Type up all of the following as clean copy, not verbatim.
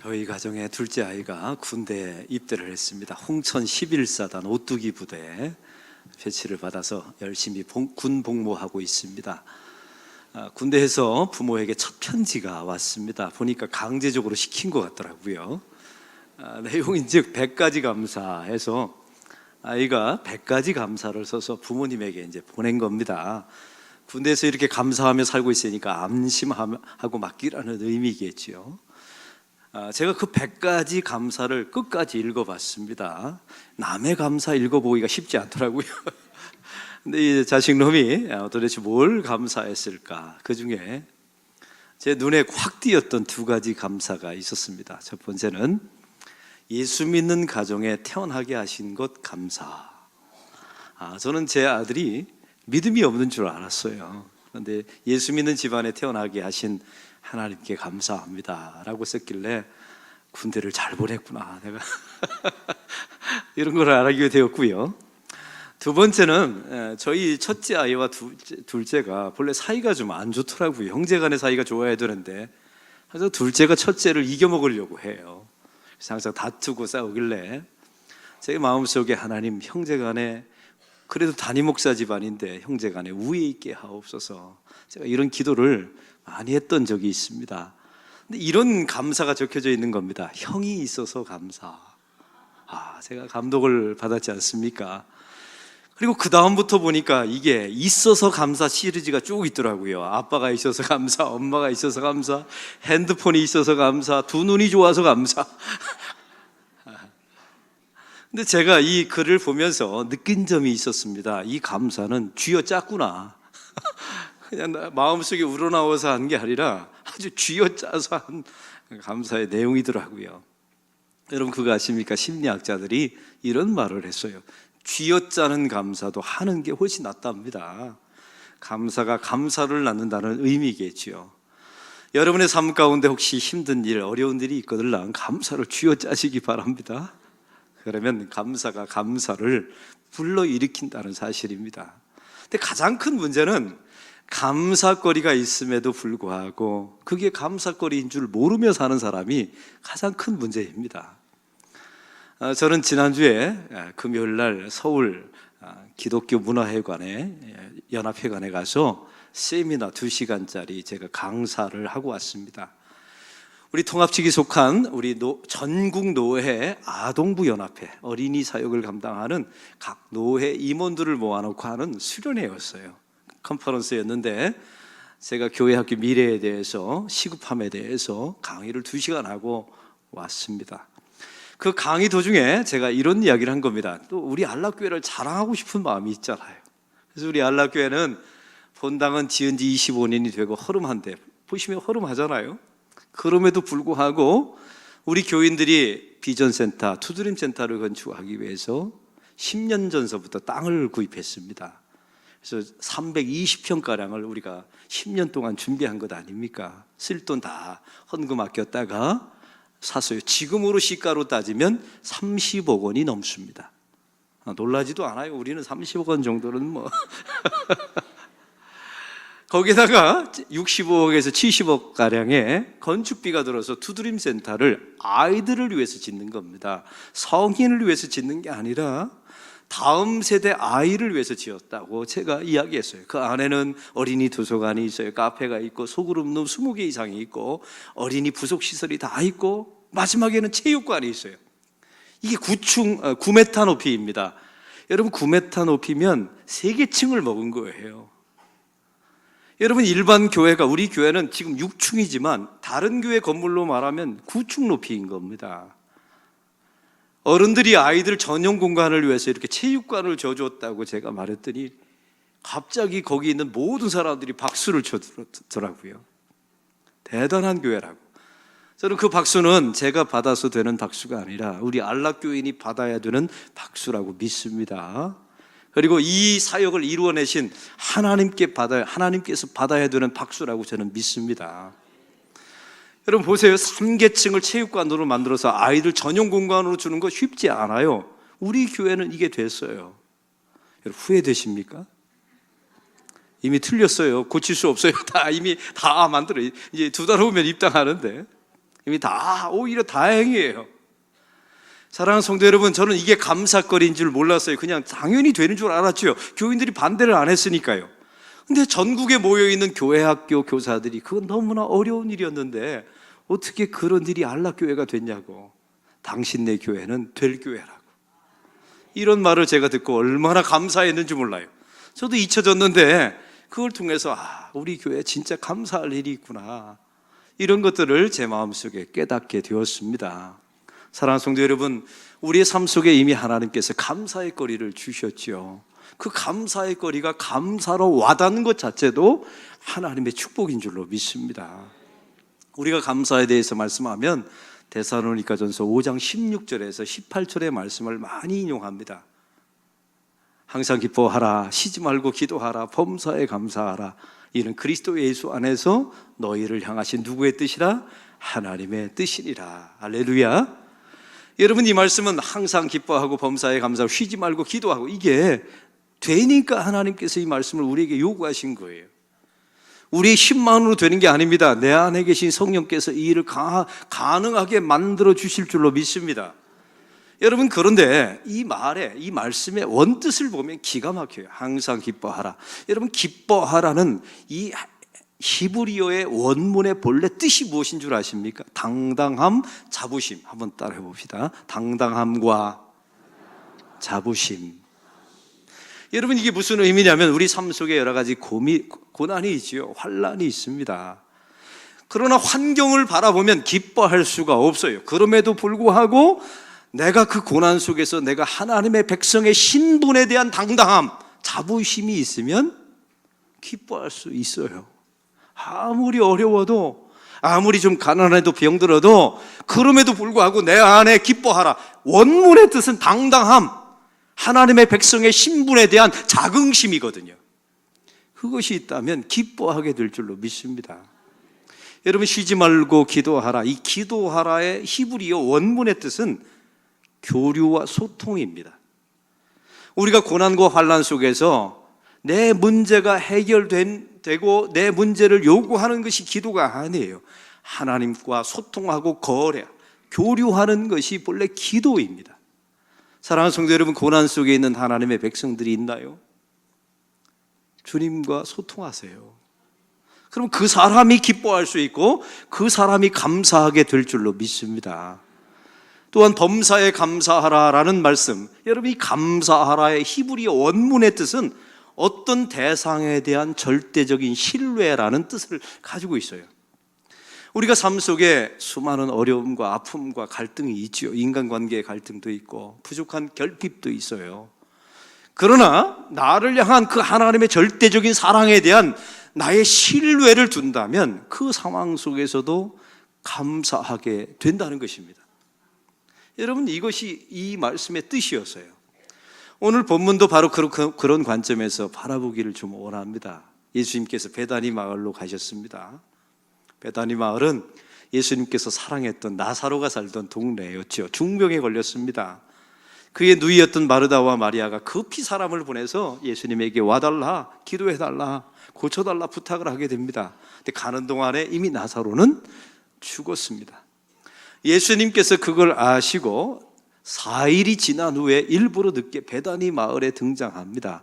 저희 가정의 둘째 아이가 군대에 입대를 했습니다. 홍천 11사단 오뚜기 부대에 배치를 받아서 열심히 군 복무하고 있습니다. 군대에서 부모에게 첫 편지가 왔습니다. 보니까 강제적으로 시킨 것 같더라고요. 내용인즉 100가지 감사해서 아이가 100가지 감사를 써서 부모님에게 이제 보낸 겁니다. 군대에서 이렇게 감사하며 살고 있으니까 안심하고 맡기라는 의미겠지요. 제가 그 100가지 감사를 끝까지 읽어봤습니다. 남의 감사 읽어보기가 쉽지 않더라고요. 근데 이 자식놈이 도대체 뭘 감사했을까? 그 중에 제 눈에 확 띄었던 2가지 감사가 있었습니다. 첫 번째는 예수 믿는 가정에 태어나게 하신 것 감사. 저는 제 아들이 믿음이 없는 줄 알았어요. 그런데 예수 믿는 집안에 태어나게 하신 하나님께 감사합니다 라고 썼길래 군대를 잘 보냈구나 내가 이런 걸 알게 되었고요. 두 번째는 저희 첫째 아이와 둘째가 본래 사이가 좀 안 좋더라고요. 형제간의 사이가 좋아야 되는데 그래서 둘째가 첫째를 이겨먹으려고 해요. 그래서 항상 다투고 싸우길래 제 마음속에 하나님, 형제간에 그래도 담임 목사 집안인데 형제간에 우애 있게 하옵소서, 제가 이런 기도를 많이 했던 적이 있습니다. 근데 이런 감사가 적혀져 있는 겁니다. 형이 있어서 감사. 제가 감동을 받았지 않습니까? 그리고 그 다음부터 보니까 이게 있어서 감사 시리즈가 쭉 있더라고요. 아빠가 있어서 감사, 엄마가 있어서 감사, 핸드폰이 있어서 감사, 2눈이 좋아서 감사. 근데 제가 이 글을 보면서 느낀 점이 있었습니다. 이 감사는 쥐어짰구나. 그냥 마음속에 우러나와서 한 게 아니라 아주 쥐어짜서 한 감사의 내용이더라고요. 여러분 그거 아십니까? 심리학자들이 이런 말을 했어요. 쥐어짜는 감사도 하는 게 훨씬 낫답니다. 감사가 감사를 낳는다는 의미겠지요. 여러분의 삶 가운데 혹시 힘든 일, 어려운 일이 있거들랑 감사를 쥐어짜시기 바랍니다. 그러면 감사가 감사를 불러일으킨다는 사실입니다. 근데 가장 큰 문제는 감사거리가 있음에도 불구하고 그게 감사거리인 줄 모르며 사는 사람이 가장 큰 문제입니다. 저는 지난주에 금요일날 서울 기독교 문화회관에 연합회관에 가서 세미나 2시간짜리 제가 강사를 하고 왔습니다. 우리 통합 측이 속한 우리 전국 노회 아동부 연합회 어린이 사역을 감당하는 각 노회 임원들을 모아놓고 하는 수련회였어요. 컨퍼런스였는데 제가 교회 학교 미래에 대해서, 시급함에 대해서 강의를 2시간 하고 왔습니다. 그 강의 도중에 제가 이런 이야기를 한 겁니다. 또 우리 안락교회를 자랑하고 싶은 마음이 있잖아요. 그래서 우리 안락교회는 본당은 지은 지 25년이 되고 허름한데, 보시면 허름하잖아요. 그럼에도 불구하고 우리 교인들이 비전센터, 투드림센터를 건축하기 위해서 10년 전서부터 땅을 구입했습니다. 그래서 320평가량을 우리가 10년 동안 준비한 것 아닙니까? 쓸 돈 다 헌금 아꼈다가 샀어요. 지금으로 시가로 따지면 30억 원이 넘습니다. 놀라지도 않아요. 우리는 30억 원 정도는 뭐 거기다가 65억에서 70억 가량의 건축비가 들어서 투드림 센터를 아이들을 위해서 짓는 겁니다. 성인을 위해서 짓는 게 아니라 다음 세대 아이를 위해서 지었다고 제가 이야기했어요. 그 안에는 어린이 도서관이 있어요. 카페가 있고 소그룹룸 20개 이상이 있고 어린이 부속시설이 다 있고 마지막에는 체육관이 있어요. 이게 9m 높이입니다. 여러분 9m 높이면 3개 층을 먹은 거예요. 여러분 일반 교회가, 우리 교회는 지금 6층이지만 다른 교회 건물로 말하면 9층 높이인 겁니다. 어른들이 아이들 전용 공간을 위해서 이렇게 체육관을 줘줬다고 제가 말했더니 갑자기 거기 있는 모든 사람들이 박수를 쳐주더라고요. 대단한 교회라고. 저는 그 박수는 제가 받아서 되는 박수가 아니라 우리 안락교인이 받아야 되는 박수라고 믿습니다. 그리고 이 사역을 이루어내신 하나님께서 받아야 되는 박수라고 저는 믿습니다. 여러분 보세요. 3계층을 체육관으로 만들어서 아이들 전용 공간으로 주는 거 쉽지 않아요. 우리 교회는 이게 됐어요. 여러분 후회되십니까? 이미 틀렸어요. 고칠 수 없어요. 이미 다 만들어요. 이제 2달 후면 입당하는데 이미 다 오히려 다행이에요. 사랑하는 성도 여러분, 저는 이게 감사거리인 줄 몰랐어요. 그냥 당연히 되는 줄 알았죠. 교인들이 반대를 안 했으니까요. 근데 전국에 모여있는 교회 학교 교사들이 그건 너무나 어려운 일이었는데 어떻게 그런 일이 안락교회가 됐냐고. 당신네 교회는 될 교회라고. 이런 말을 제가 듣고 얼마나 감사했는지 몰라요. 저도 잊혀졌는데 그걸 통해서 우리 교회 진짜 감사할 일이 있구나, 이런 것들을 제 마음속에 깨닫게 되었습니다. 사랑하는 성도 여러분, 우리의 삶 속에 이미 하나님께서 감사의 거리를 주셨죠. 그 감사의 거리가 감사로 와닿는 것 자체도 하나님의 축복인 줄로 믿습니다. 우리가 감사에 대해서 말씀하면 데살로니가전서 5장 16절에서 18절의 말씀을 많이 인용합니다. 항상 기뻐하라, 쉬지 말고 기도하라, 범사에 감사하라. 이는 그리스도 예수 안에서 너희를 향하신 누구의 뜻이라? 하나님의 뜻이니라. 할렐루야. 여러분, 이 말씀은 항상 기뻐하고 범사에 감사하고 쉬지 말고 기도하고, 이게 되니까 하나님께서 이 말씀을 우리에게 요구하신 거예요. 우리의 힘만으로 되는 게 아닙니다. 내 안에 계신 성령께서 이 일을 가능하게 만들어 주실 줄로 믿습니다. 여러분, 그런데 이 말씀의 원뜻을 보면 기가 막혀요. 항상 기뻐하라. 여러분, 기뻐하라는 이 히브리어의 원문의 본래 뜻이 무엇인 줄 아십니까? 당당함, 자부심. 한번 따라해 봅시다. 당당함과 자부심. 여러분, 이게 무슨 의미냐면 우리 삶 속에 여러 가지 고난이 있지요. 환난이 있습니다. 그러나 환경을 바라보면 기뻐할 수가 없어요. 그럼에도 불구하고 내가 그 고난 속에서 내가 하나님의 백성의 신분에 대한 당당함, 자부심이 있으면 기뻐할 수 있어요. 아무리 어려워도, 아무리 좀 가난해도 병들어도 그럼에도 불구하고 내 안에 기뻐하라. 원문의 뜻은 당당함, 하나님의 백성의 신분에 대한 자긍심이거든요. 그것이 있다면 기뻐하게 될 줄로 믿습니다. 여러분, 쉬지 말고 기도하라. 이 기도하라의 히브리어 원문의 뜻은 교류와 소통입니다. 우리가 고난과 환난 속에서 내 문제가 해결되고 내 문제를 요구하는 것이 기도가 아니에요. 하나님과 소통하고 교류하는 것이 본래 기도입니다. 사랑하는 성도 여러분, 고난 속에 있는 하나님의 백성들이 있나요? 주님과 소통하세요. 그럼 그 사람이 기뻐할 수 있고 그 사람이 감사하게 될 줄로 믿습니다. 또한 범사에 감사하라라는 말씀, 여러분, 이 감사하라의 히브리어 원문의 뜻은 어떤 대상에 대한 절대적인 신뢰라는 뜻을 가지고 있어요. 우리가 삶 속에 수많은 어려움과 아픔과 갈등이 있지요. 인간관계의 갈등도 있고 부족한 결핍도 있어요. 그러나 나를 향한 그 하나님의 절대적인 사랑에 대한 나의 신뢰를 둔다면 그 상황 속에서도 감사하게 된다는 것입니다. 여러분, 이것이 이 말씀의 뜻이었어요. 오늘 본문도 바로 그런 관점에서 바라보기를 좀 원합니다. 예수님께서 베다니 마을로 가셨습니다. 베다니 마을은 예수님께서 사랑했던 나사로가 살던 동네였죠. 중병에 걸렸습니다. 그의 누이였던 마르다와 마리아가 급히 사람을 보내서 예수님에게 와달라, 기도해달라, 고쳐달라 부탁을 하게 됩니다. 근데 가는 동안에 이미 나사로는 죽었습니다. 예수님께서 그걸 아시고 4일이 지난 후에 일부러 늦게 베다니 마을에 등장합니다.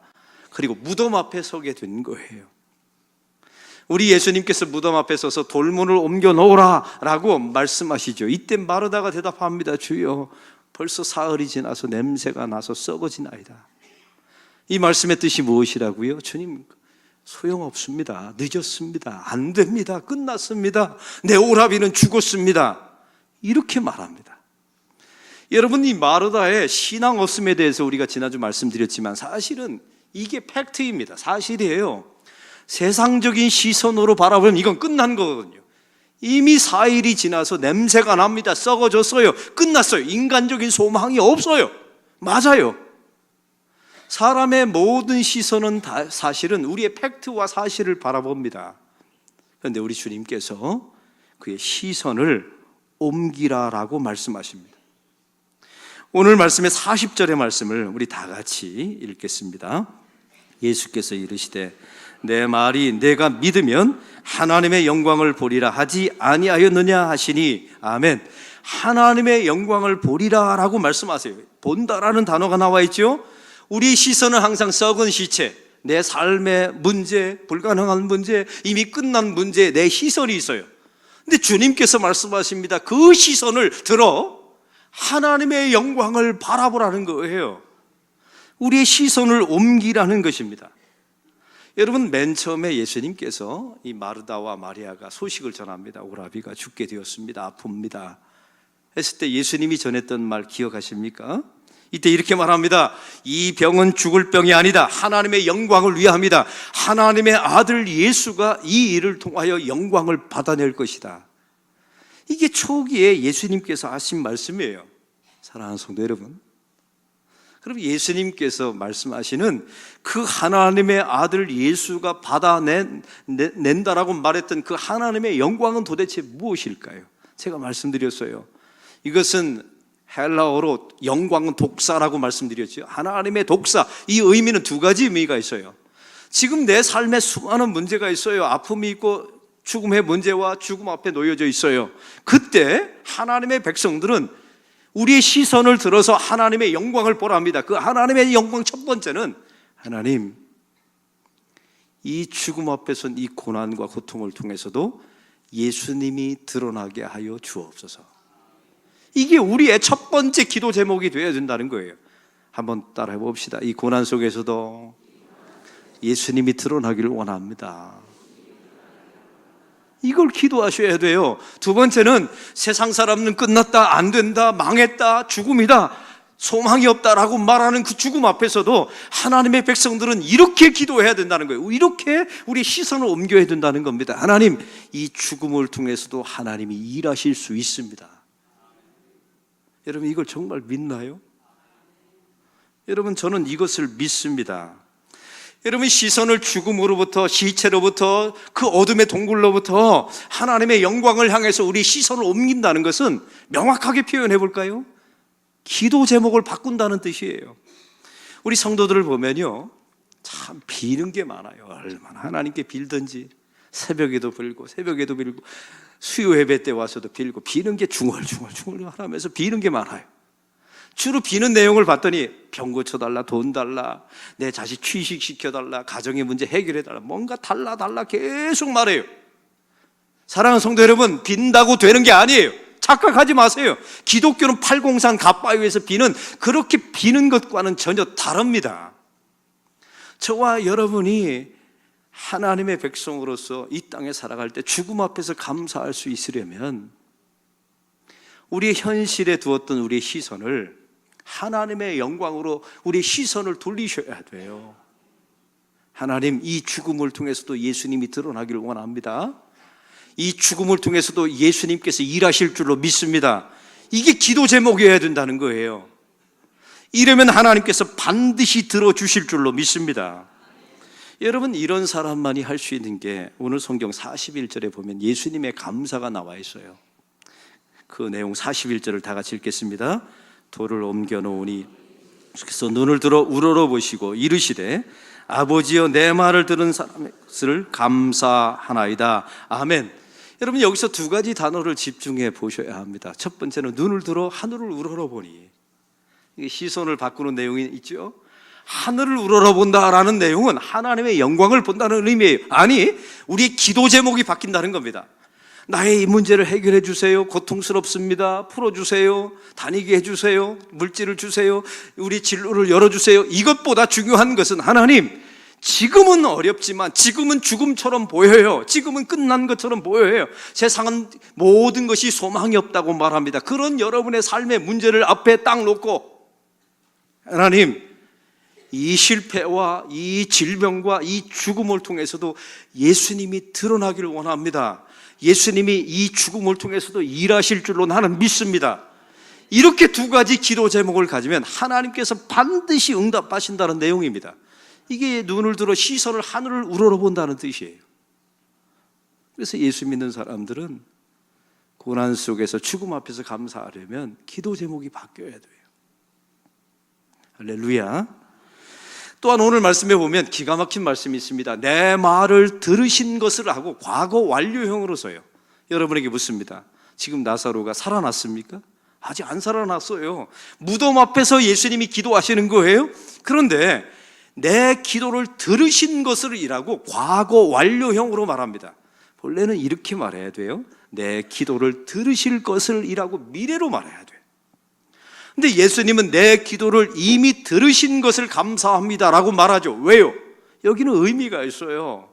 그리고 무덤 앞에 서게 된 거예요. 우리 예수님께서 무덤 앞에 서서 돌문을 옮겨 놓으라 라고 말씀하시죠. 이때 마르다가 대답합니다. 주여, 벌써 사흘이 지나서 냄새가 나서 썩어지나이다. 이 말씀의 뜻이 무엇이라고요? 주님, 소용없습니다. 늦었습니다. 안 됩니다. 끝났습니다. 내 오라비는 죽었습니다. 이렇게 말합니다. 여러분, 이 마르다의 신앙 없음에 대해서 우리가 지난주 말씀드렸지만 사실은 이게 팩트입니다. 사실이에요. 세상적인 시선으로 바라보면 이건 끝난 거거든요. 이미 4일이 지나서 냄새가 납니다. 썩어졌어요. 끝났어요. 인간적인 소망이 없어요. 맞아요. 사람의 모든 시선은 다 사실은 우리의 팩트와 사실을 바라봅니다. 그런데 우리 주님께서 그의 시선을 옮기라라고 말씀하십니다. 오늘 말씀의 40절의 말씀을 우리 다 같이 읽겠습니다. 예수께서 이르시되 내 말이 내가 믿으면 하나님의 영광을 보리라 하지 아니하였느냐 하시니 아멘. 하나님의 영광을 보리라 라고 말씀하세요. 본다라는 단어가 나와 있죠. 우리 시선은 항상 썩은 시체, 내 삶의 문제, 불가능한 문제, 이미 끝난 문제에 내 시선이 있어요. 근데 주님께서 말씀하십니다. 그 시선을 들어 하나님의 영광을 바라보라는 거예요. 우리의 시선을 옮기라는 것입니다. 여러분, 맨 처음에 예수님께서 이 마르다와 마리아가 소식을 전합니다. 오라비가 죽게 되었습니다. 아픕니다. 했을 때 예수님이 전했던 말 기억하십니까? 이때 이렇게 말합니다. 이 병은 죽을 병이 아니다. 하나님의 영광을 위함이다. 하나님의 아들 예수가 이 일을 통하여 영광을 받아낼 것이다. 이게 초기에 예수님께서 하신 말씀이에요. 사랑하는 성도 여러분, 그럼 예수님께서 말씀하시는 그 하나님의 아들 예수가 받아낸다라고 말했던 그 하나님의 영광은 도대체 무엇일까요? 제가 말씀드렸어요. 이것은 헬라어로 영광은 독사라고 말씀드렸죠. 하나님의 독사, 이 의미는 두 가지 의미가 있어요. 지금 내 삶에 수많은 문제가 있어요. 아픔이 있고 죽음의 문제와 죽음 앞에 놓여져 있어요. 그때 하나님의 백성들은 우리의 시선을 들어서 하나님의 영광을 보라 합니다. 그 하나님의 영광 첫 번째는, 하나님, 이 죽음 앞에 선 이 고난과 고통을 통해서도 예수님이 드러나게 하여 주옵소서. 이게 우리의 첫 번째 기도 제목이 되어야 된다는 거예요. 한번 따라해 봅시다. 이 고난 속에서도 예수님이 드러나기를 원합니다. 이걸 기도하셔야 돼요. 두 번째는 세상 사람은 끝났다, 안 된다, 망했다, 죽음이다, 소망이 없다라고 말하는 그 죽음 앞에서도 하나님의 백성들은 이렇게 기도해야 된다는 거예요. 이렇게 우리 시선을 옮겨야 된다는 겁니다. 하나님, 이 죽음을 통해서도 하나님이 일하실 수 있습니다. 여러분, 이걸 정말 믿나요? 여러분, 저는 이것을 믿습니다. 여러분, 시선을 죽음으로부터, 시체로부터, 그 어둠의 동굴로부터 하나님의 영광을 향해서 우리 시선을 옮긴다는 것은 명확하게 표현해 볼까요? 기도 제목을 바꾼다는 뜻이에요. 우리 성도들을 보면요, 참 비는 게 많아요. 얼마나 하나님께 빌든지, 새벽에도 빌고 수요 예배 때 와서도 빌고, 비는 게 중얼중얼 하면서 비는 게 많아요. 주로 비는 내용을 봤더니 병 고쳐달라, 돈 달라, 내 자식 취직시켜달라, 가정의 문제 해결해달라, 뭔가 달라 계속 말해요. 사랑하는 성도 여러분, 빈다고 되는 게 아니에요. 착각하지 마세요. 기독교는 팔공산 갓바위에서 비는, 그렇게 비는 것과는 전혀 다릅니다. 저와 여러분이 하나님의 백성으로서 이 땅에 살아갈 때 죽음 앞에서 감사할 수 있으려면 우리의 현실에 두었던 우리의 시선을 하나님의 영광으로 우리의 시선을 돌리셔야 돼요. 하나님, 이 죽음을 통해서도 예수님이 드러나기를 원합니다. 이 죽음을 통해서도 예수님께서 일하실 줄로 믿습니다. 이게 기도 제목이어야 된다는 거예요. 이러면 하나님께서 반드시 들어주실 줄로 믿습니다. 여러분, 이런 사람만이 할 수 있는 게 오늘 성경 41절에 보면 예수님의 감사가 나와 있어요. 그 내용 41절을 다 같이 읽겠습니다. 돌을 옮겨 놓으니 주께서 눈을 들어 우러러보시고 이르시되 아버지여, 내 말을 들은 사람을 감사하나이다. 아멘. 여러분, 여기서 두 가지 단어를 집중해 보셔야 합니다. 첫 번째는 눈을 들어 하늘을 우러러보니, 이게 시선을 바꾸는 내용이 있죠. 하늘을 우러러본다라는 내용은 하나님의 영광을 본다는 의미예요. 아니, 우리의 기도 제목이 바뀐다는 겁니다. 나의 이 문제를 해결해 주세요. 고통스럽습니다. 풀어주세요. 다니게 해주세요. 물질을 주세요. 우리 진로를 열어주세요. 이것보다 중요한 것은, 하나님, 지금은 어렵지만, 지금은 죽음처럼 보여요. 지금은 끝난 것처럼 보여요. 세상은 모든 것이 소망이 없다고 말합니다. 그런 여러분의 삶의 문제를 앞에 딱 놓고, 하나님, 이 실패와 이 질병과 이 죽음을 통해서도 예수님이 드러나기를 원합니다. 예수님이 이 죽음을 통해서도 일하실 줄로 나는 믿습니다. 이렇게 두 가지 기도 제목을 가지면 하나님께서 반드시 응답하신다는 내용입니다. 이게 눈을 들어 시선을 하늘을 우러러본다는 뜻이에요. 그래서 예수 믿는 사람들은 고난 속에서 죽음 앞에서 감사하려면 기도 제목이 바뀌어야 돼요. 할렐루야. 또한 오늘 말씀에 보면 기가 막힌 말씀이 있습니다. 내 말을 들으신 것을 하고 과거 완료형으로서요. 여러분에게 묻습니다. 지금 나사로가 살아났습니까? 아직 안 살아났어요. 무덤 앞에서 예수님이 기도하시는 거예요. 그런데 내 기도를 들으신 것을 이라고 과거 완료형으로 말합니다. 본래는 이렇게 말해야 돼요. 내 기도를 들으실 것을 이라고 미래로 말해야 돼요. 근데 예수님은 내 기도를 이미 들으신 것을 감사합니다라고 말하죠. 왜요? 여기는 의미가 있어요.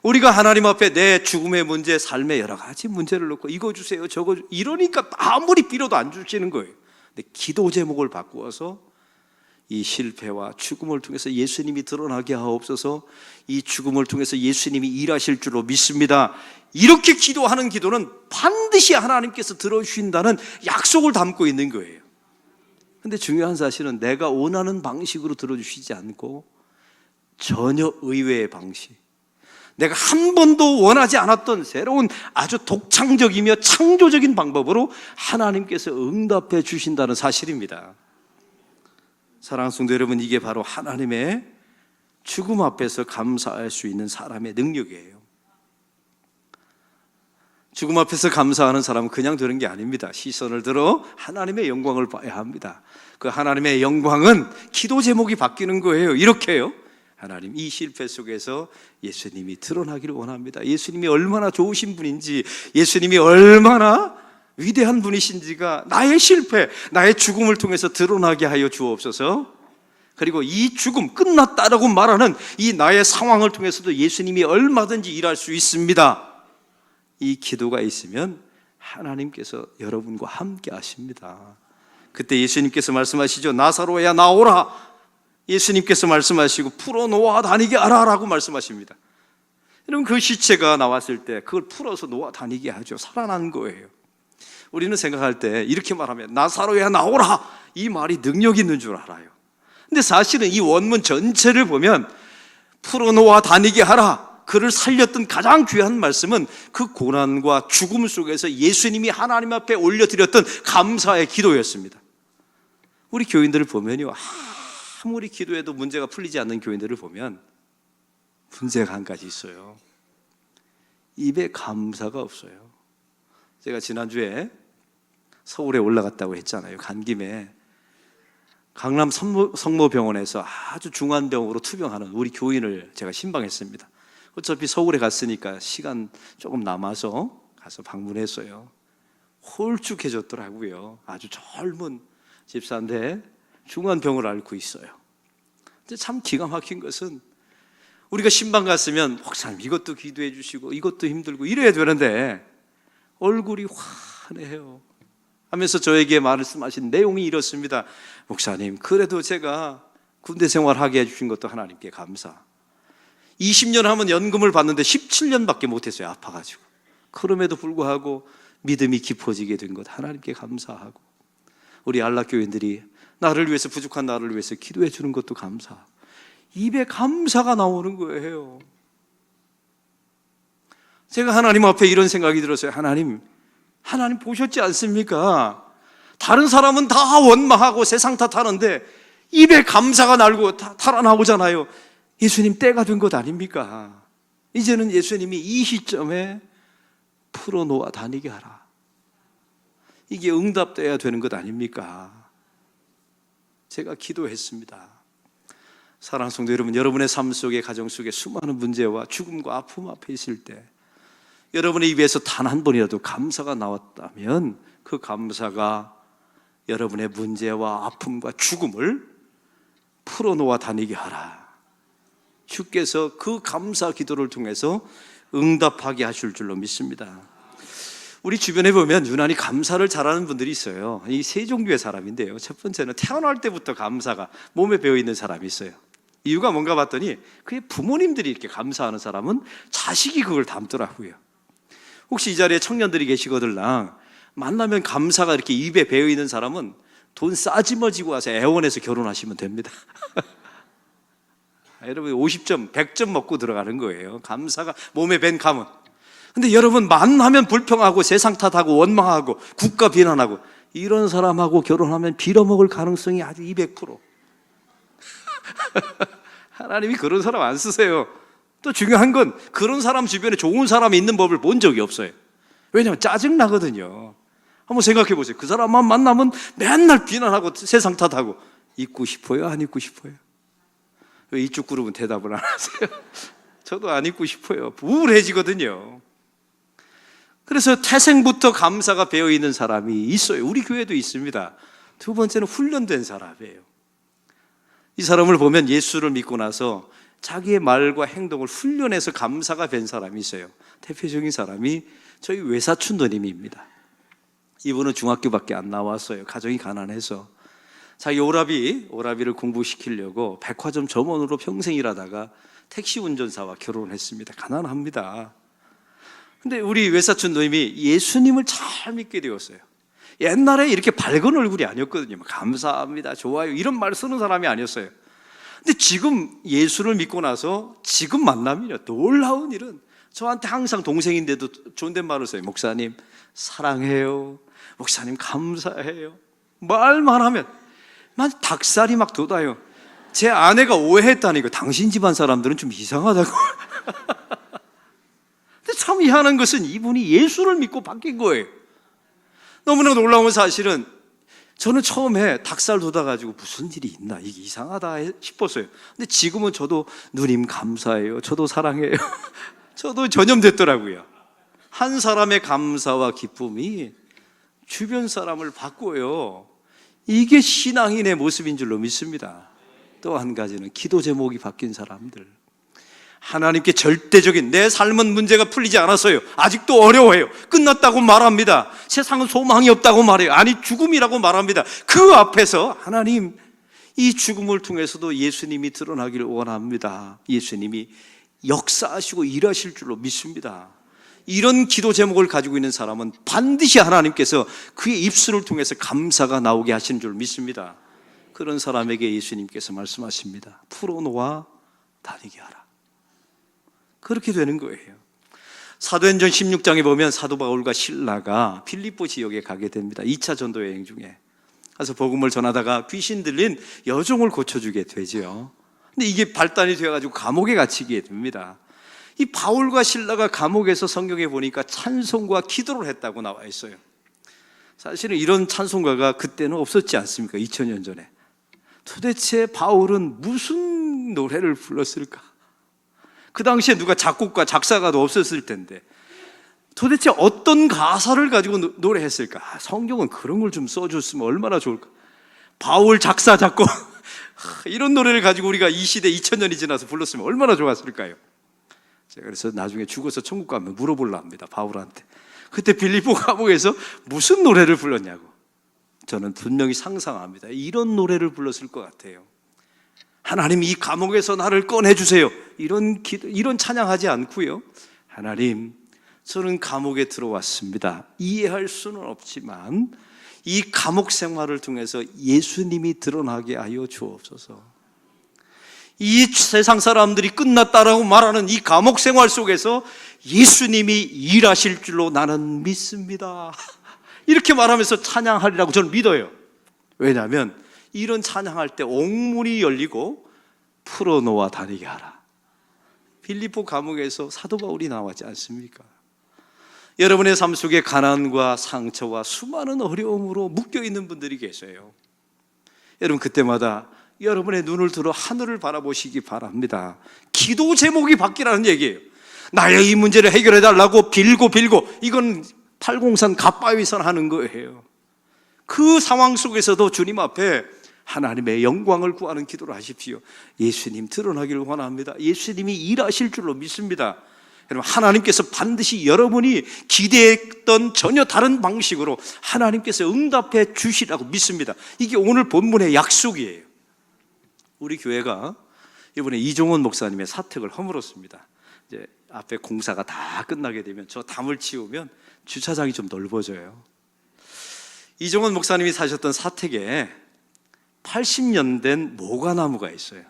우리가 하나님 앞에 내 죽음의 문제, 삶의 여러 가지 문제를 놓고 이거 주세요, 저거 주세요. 이러니까 아무리 빌어도 안 주시는 거예요. 근데 기도 제목을 바꾸어서 이 실패와 죽음을 통해서 예수님이 드러나게 하옵소서, 이 죽음을 통해서 예수님이 일하실 줄로 믿습니다. 이렇게 기도하는 기도는 반드시 하나님께서 들어주신다는 약속을 담고 있는 거예요. 근데 중요한 사실은 내가 원하는 방식으로 들어주시지 않고 전혀 의외의 방식, 내가 한 번도 원하지 않았던 새로운 아주 독창적이며 창조적인 방법으로 하나님께서 응답해 주신다는 사실입니다. 사랑하는 성도 여러분, 이게 바로 하나님의 죽음 앞에서 감사할 수 있는 사람의 능력이에요. 죽음 앞에서 감사하는 사람은 그냥 되는 게 아닙니다. 시선을 들어 하나님의 영광을 봐야 합니다. 그 하나님의 영광은 기도 제목이 바뀌는 거예요. 이렇게요. 하나님, 이 실패 속에서 예수님이 드러나기를 원합니다. 예수님이 얼마나 좋으신 분인지, 예수님이 얼마나 위대한 분이신지가 나의 실패, 나의 죽음을 통해서 드러나게 하여 주옵소서. 그리고 이 죽음 끝났다라고 말하는 이 나의 상황을 통해서도 예수님이 얼마든지 일할 수 있습니다. 이 기도가 있으면 하나님께서 여러분과 함께 하십니다. 그때 예수님께서 말씀하시죠. 나사로야 나오라. 예수님께서 말씀하시고 풀어놓아 다니게 하라라고 말씀하십니다. 여러분, 그 시체가 나왔을 때 그걸 풀어서 놓아 다니게 하죠. 살아난 거예요. 우리는 생각할 때 이렇게 말하면 나사로야 나오라, 이 말이 능력 있는 줄 알아요. 근데 사실은 이 원문 전체를 보면 풀어놓아 다니게 하라, 그를 살렸던 가장 귀한 말씀은 그 고난과 죽음 속에서 예수님이 하나님 앞에 올려드렸던 감사의 기도였습니다. 우리 교인들을 보면요, 아무리 기도해도 문제가 풀리지 않는 교인들을 보면 문제가 한 가지 있어요. 입에 감사가 없어요. 제가 지난주에 서울에 올라갔다고 했잖아요. 간 김에 강남 성모병원에서 아주 중환병으로 투병하는 우리 교인을 제가 신방했습니다. 어차피 서울에 갔으니까 시간 조금 남아서 가서 방문했어요. 홀쭉해졌더라고요. 아주 젊은 집사인데 중환병을 앓고 있어요. 근데 참 기가 막힌 것은 우리가 신방 갔으면 목사님 이것도 기도해 주시고 이것도 힘들고 이래야 되는데 얼굴이 환해요. 하면서 저에게 말씀하신 내용이 이렇습니다. 목사님, 그래도 제가 군대 생활하게 해주신 것도 하나님께 감사. 20년 하면 연금을 받는데 17년밖에 못했어요. 아파가지고. 그럼에도 불구하고 믿음이 깊어지게 된 것 하나님께 감사하고, 우리 안락교인들이 나를 위해서, 부족한 나를 위해서 기도해 주는 것도 감사. 입에 감사가 나오는 거예요. 제가 하나님 앞에 이런 생각이 들었어요. 하나님 보셨지 않습니까? 다른 사람은 다 원망하고 세상 탓하는데 입에 감사가 날고 달아나오잖아요. 예수님 때가 된 것 아닙니까? 이제는 예수님이 이 시점에 풀어놓아 다니게 하라. 이게 응답돼야 되는 것 아닙니까? 제가 기도했습니다. 사랑하는 성도 여러분, 여러분의 삶 속에, 가정 속에 수많은 문제와 죽음과 아픔 앞에 있을 때 여러분의 입에서 단 한 번이라도 감사가 나왔다면 그 감사가 여러분의 문제와 아픔과 죽음을 풀어놓아 다니게 하라. 주께서 그 감사 기도를 통해서 응답하게 하실 줄로 믿습니다. 우리 주변에 보면 유난히 감사를 잘하는 분들이 있어요. 이 세 종류의 사람인데요, 첫 번째는 태어날 때부터 감사가 몸에 배어있는 사람이 있어요. 이유가 뭔가 봤더니 그의 부모님들이 이렇게 감사하는 사람은 자식이 그걸 닮더라고요. 혹시 이 자리에 청년들이 계시거들랑 만나면 감사가 이렇게 입에 배어있는 사람은 돈 싸지머지고 와서 애원해서 결혼하시면 됩니다. 여러분 50점, 100점 먹고 들어가는 거예요. 감사가 몸에 밴 가면. 근데 여러분, 만나면 불평하고 세상 탓하고 원망하고 국가 비난하고 이런 사람하고 결혼하면 빌어먹을 가능성이 아주 200%. 하나님이 그런 사람 안 쓰세요. 또 중요한 건 그런 사람 주변에 좋은 사람이 있는 법을 본 적이 없어요. 왜냐하면 짜증나거든요. 한번 생각해 보세요. 그 사람만 만나면 맨날 비난하고 세상 탓하고. 잊고 싶어요? 안 잊고 싶어요? 왜 이쪽 그룹은 대답을 안 하세요? 저도 안 잊고 싶어요. 우울해지거든요. 그래서 태생부터 감사가 배어 있는 사람이 있어요. 우리 교회도 있습니다. 두 번째는 훈련된 사람이에요. 이 사람을 보면 예수를 믿고 나서 자기의 말과 행동을 훈련해서 감사가 된 사람이 있어요. 대표적인 사람이 저희 외사촌 누님입니다. 이분은 중학교밖에 안 나왔어요. 가정이 가난해서 자기 오라비를 공부시키려고 백화점 점원으로 평생 일하다가 택시 운전사와 결혼을 했습니다. 가난합니다. 근데 우리 외사촌 누님이 예수님을 잘 믿게 되었어요. 옛날에 이렇게 밝은 얼굴이 아니었거든요. 감사합니다, 좋아요 이런 말 쓰는 사람이 아니었어요. 근데 지금 예수를 믿고 나서 지금 만나면요, 놀라운 일은 저한테 항상 동생인데도 존댓말을 써요. 목사님 사랑해요, 목사님 감사해요. 말만 하면 난 닭살이 막 돋아요. 제 아내가 오해했다니까. 당신 집안 사람들은 좀 이상하다고. 근데 참 희한한 것은 이분이 예수를 믿고 바뀐 거예요. 너무나 놀라운 사실은 저는 처음에 닭살 돋아가지고 무슨 일이 있나, 이게 이상하다 싶었어요. 근데 지금은 저도 누님 감사해요, 저도 사랑해요. 저도 전염됐더라고요. 한 사람의 감사와 기쁨이 주변 사람을 바꿔요. 이게 신앙인의 모습인 줄로 믿습니다. 또 한 가지는 기도 제목이 바뀐 사람들. 하나님께 절대적인 내 삶은 문제가 풀리지 않았어요. 아직도 어려워요. 끝났다고 말합니다. 세상은 소망이 없다고 말해요. 아니 죽음이라고 말합니다. 그 앞에서 하나님, 이 죽음을 통해서도 예수님이 드러나기를 원합니다. 예수님이 역사하시고 일하실 줄로 믿습니다. 이런 기도 제목을 가지고 있는 사람은 반드시 하나님께서 그의 입술을 통해서 감사가 나오게 하시는 줄 믿습니다. 그런 사람에게 예수님께서 말씀하십니다. 풀어놓아 다니게 하라. 그렇게 되는 거예요. 사도행전 16장에 보면 사도 바울과 실라가 빌립보 지역에 가게 됩니다. 2차 전도 여행 중에 가서 복음을 전하다가 귀신 들린 여종을 고쳐주게 되죠. 근데 이게 발단이 되어가지고 감옥에 갇히게 됩니다. 이 바울과 실라가 감옥에서 성경에 보니까 찬송과 기도를 했다고 나와 있어요. 사실은 이런 찬송가가 그때는 없었지 않습니까? 2000년 전에. 도대체 바울은 무슨 노래를 불렀을까? 그 당시에 누가 작곡가, 작사가도 없었을 텐데 도대체 어떤 가사를 가지고 노래했을까? 성경은 그런 걸 좀 써줬으면 얼마나 좋을까? 바울 작사, 작곡 이런 노래를 가지고 우리가 이 시대 2000년이 지나서 불렀으면 얼마나 좋았을까요? 제가 그래서 나중에 죽어서 천국 가면 물어보려 합니다. 바울한테. 그때 빌립보 감옥에서 무슨 노래를 불렀냐고. 저는 분명히 상상합니다. 이런 노래를 불렀을 것 같아요. 하나님, 이 감옥에서 나를 꺼내주세요. 이런 찬양하지 않고요. 하나님, 저는 감옥에 들어왔습니다. 이해할 수는 없지만 이 감옥 생활을 통해서 예수님이 드러나게 하여 주옵소서. 이 세상 사람들이 끝났다라고 말하는 이 감옥 생활 속에서 예수님이 일하실 줄로 나는 믿습니다. 이렇게 말하면서 찬양하리라고 저는 믿어요. 왜냐하면 이런 찬양할 때 옥문이 열리고 풀어놓아 다니게 하라. 빌립보 감옥에서 사도 바울이 나왔지 않습니까? 여러분의 삶 속에 가난과 상처와 수많은 어려움으로 묶여있는 분들이 계세요. 여러분, 그때마다 여러분의 눈을 들어 하늘을 바라보시기 바랍니다. 기도 제목이 바뀌라는 얘기예요. 나의 이 문제를 해결해 달라고 빌고 이건 팔공산 갓바위선 하는 거예요. 그 상황 속에서도 주님 앞에 하나님의 영광을 구하는 기도를 하십시오. 예수님 드러나기를 원합니다. 예수님이 일하실 줄로 믿습니다. 여러분, 하나님께서 반드시 여러분이 기대했던 전혀 다른 방식으로 하나님께서 응답해 주시라고 믿습니다. 이게 오늘 본문의 약속이에요. 우리 교회가 이번에 이종원 목사님의 사택을 허물었습니다. 이제 앞에 공사가 다 끝나게 되면 저 담을 치우면 주차장이 좀 넓어져요. 이종원 목사님이 사셨던 사택에 80년 된 모과나무가 있어요.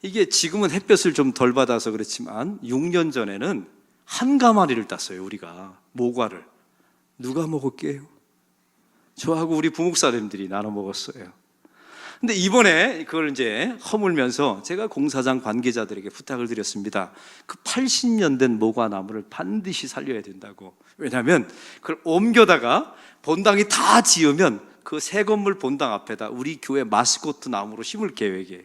이게 지금은 햇볕을 좀 덜 받아서 그렇지만 6년 전에는 한 가마리를 땄어요. 우리가 모과를. 누가 먹을게요? 저하고 우리 부목사님들이 나눠 먹었어요. 근데 이번에 그걸 이제 허물면서 제가 공사장 관계자들에게 부탁을 드렸습니다. 그 80년 된 모과나무를 반드시 살려야 된다고. 왜냐하면 그걸 옮겨다가 본당이 다 지으면 그 새 건물 본당 앞에다 우리 교회 마스코트 나무로 심을 계획이에요.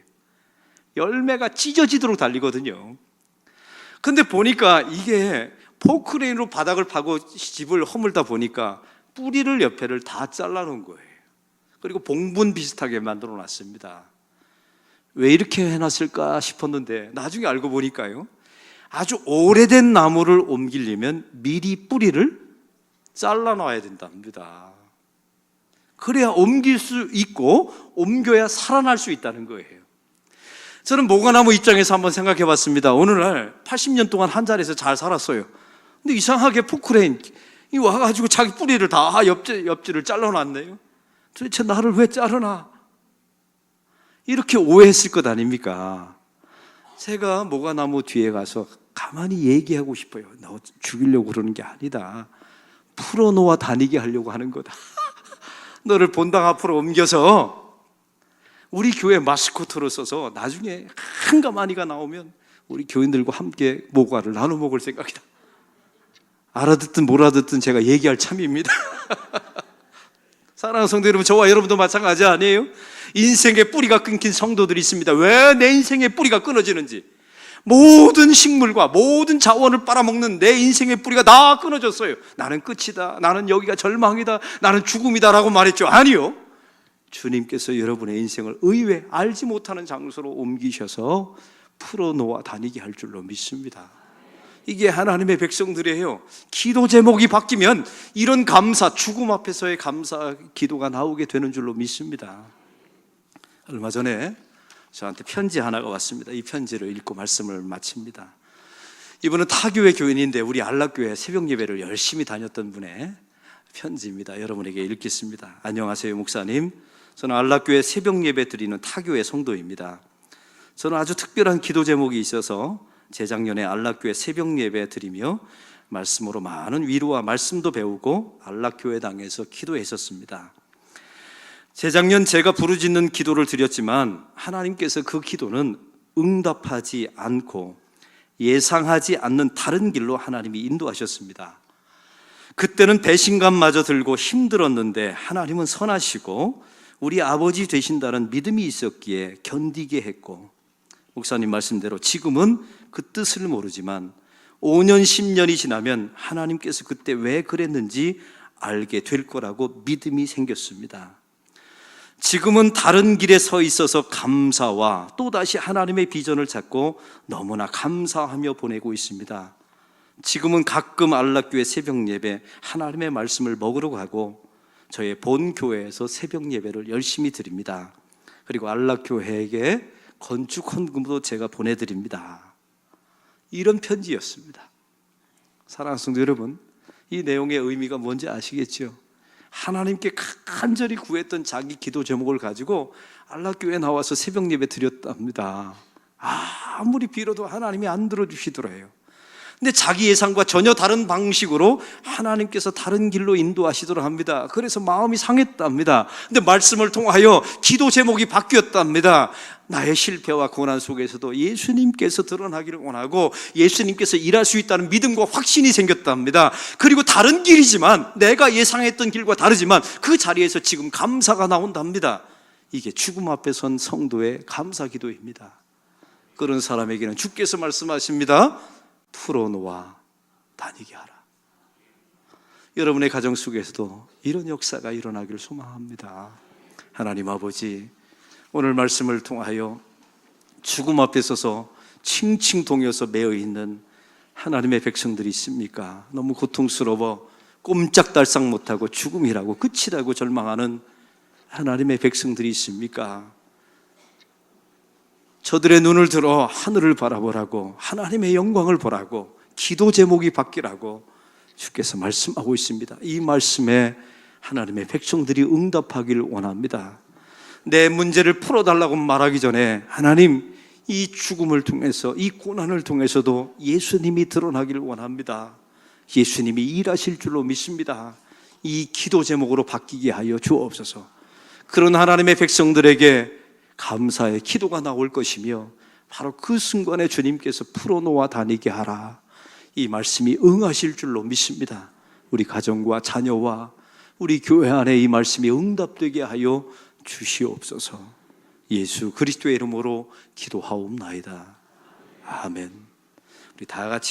열매가 찢어지도록 달리거든요. 근데 보니까 이게 포크레인으로 바닥을 파고 집을 허물다 보니까 뿌리를 옆에를 다 잘라놓은 거예요. 그리고 봉분 비슷하게 만들어 놨습니다. 왜 이렇게 해놨을까 싶었는데 나중에 알고 보니까요, 아주 오래된 나무를 옮기려면 미리 뿌리를 잘라놔야 된답니다. 그래야 옮길 수 있고 옮겨야 살아날 수 있다는 거예요. 저는 모과나무 입장에서 한번 생각해 봤습니다. 어느 날 80년 동안 한 자리에서 잘 살았어요. 근데 이상하게 포크레인이 와가지고 자기 뿌리를 다 옆질을 잘라놨네요. 도대체 나를 왜 자르나? 이렇게 오해했을 것 아닙니까? 제가 모과나무 뒤에 가서 가만히 얘기하고 싶어요. 너 죽이려고 그러는 게 아니다. 풀어놓아 다니게 하려고 하는 거다. 너를 본당 앞으로 옮겨서 우리 교회 마스코트로 써서 나중에 한가마니가 나오면 우리 교인들과 함께 모과를 나눠 먹을 생각이다. 알아듣든 몰아듣든 제가 얘기할 참입니다. 사랑하는 성도 여러분, 저와 여러분도 마찬가지 아니에요? 인생의 뿌리가 끊긴 성도들이 있습니다. 왜 내 인생의 뿌리가 끊어지는지. 모든 식물과 모든 자원을 빨아먹는 내 인생의 뿌리가 다 끊어졌어요. 나는 끝이다, 나는 여기가 절망이다, 나는 죽음이다 라고 말했죠. 아니요, 주님께서 여러분의 인생을 의외 알지 못하는 장소로 옮기셔서 풀어놓아 다니게 할 줄로 믿습니다. 이게 하나님의 백성들이에요. 기도 제목이 바뀌면 이런 감사, 죽음 앞에서의 감사 기도가 나오게 되는 줄로 믿습니다. 얼마 전에 저한테 편지 하나가 왔습니다. 이 편지를 읽고 말씀을 마칩니다. 이분은 타교회 교인인데 우리 안락교회 새벽 예배를 열심히 다녔던 분의 편지입니다. 여러분에게 읽겠습니다. 안녕하세요 목사님, 저는 안락교회 새벽 예배 드리는 타교회 성도입니다. 저는 아주 특별한 기도 제목이 있어서 재작년에 안락교회 새벽 예배 드리며 말씀으로 많은 위로와 말씀도 배우고 안락교회당에서 기도했었습니다. 재작년 제가 부르짖는 기도를 드렸지만 하나님께서 그 기도는 응답하지 않고 예상하지 않는 다른 길로 하나님이 인도하셨습니다. 그때는 배신감마저 들고 힘들었는데 하나님은 선하시고 우리 아버지 되신다는 믿음이 있었기에 견디게 했고, 목사님 말씀대로 지금은 그 뜻을 모르지만 5년 10년이 지나면 하나님께서 그때 왜 그랬는지 알게 될 거라고 믿음이 생겼습니다. 지금은 다른 길에 서 있어서 감사와 또다시 하나님의 비전을 찾고 너무나 감사하며 보내고 있습니다. 지금은 가끔 안락교회 새벽 예배 하나님의 말씀을 먹으러 가고 저의 본 교회에서 새벽 예배를 열심히 드립니다. 그리고 안락교회에게 건축 헌금도 제가 보내드립니다. 이런 편지였습니다. 사랑하는 성도 여러분, 이 내용의 의미가 뭔지 아시겠죠? 하나님께 간절히 구했던 자기 기도 제목을 가지고 안락교회에 나와서 새벽 예배 드렸답니다. 아무리 빌어도 하나님이 안 들어주시더래요. 근데 자기 예상과 전혀 다른 방식으로 하나님께서 다른 길로 인도하시도록 합니다. 그래서 마음이 상했답니다. 근데 말씀을 통하여 기도 제목이 바뀌었답니다. 나의 실패와 고난 속에서도 예수님께서 드러나기를 원하고 예수님께서 일할 수 있다는 믿음과 확신이 생겼답니다. 그리고 다른 길이지만, 내가 예상했던 길과 다르지만 그 자리에서 지금 감사가 나온답니다. 이게 죽음 앞에 선 성도의 감사 기도입니다. 그런 사람에게는 주께서 말씀하십니다. 풀어놓아 다니게 하라. 여러분의 가정 속에서도 이런 역사가 일어나기를 소망합니다. 하나님 아버지, 오늘 말씀을 통하여 죽음 앞에 서서 칭칭동여서 매여 있는 하나님의 백성들이 있습니까? 너무 고통스러워 꼼짝달싹 못하고 죽음이라고 끝이라고 절망하는 하나님의 백성들이 있습니까? 저들의 눈을 들어 하늘을 바라보라고, 하나님의 영광을 보라고, 기도 제목이 바뀌라고 주께서 말씀하고 있습니다. 이 말씀에 하나님의 백성들이 응답하기를 원합니다. 내 문제를 풀어달라고 말하기 전에 하나님, 이 죽음을 통해서, 이 고난을 통해서도 예수님이 드러나기를 원합니다. 예수님이 일하실 줄로 믿습니다. 이 기도 제목으로 바뀌게 하여 주옵소서. 그런 하나님의 백성들에게 감사의 기도가 나올 것이며 바로 그 순간에 주님께서 풀어놓아 다니게 하라, 이 말씀이 응하실 줄로 믿습니다. 우리 가정과 자녀와 우리 교회 안에 이 말씀이 응답되게 하여 주시옵소서. 예수 그리스도의 이름으로 기도하옵나이다. 아멘. 우리 다 같이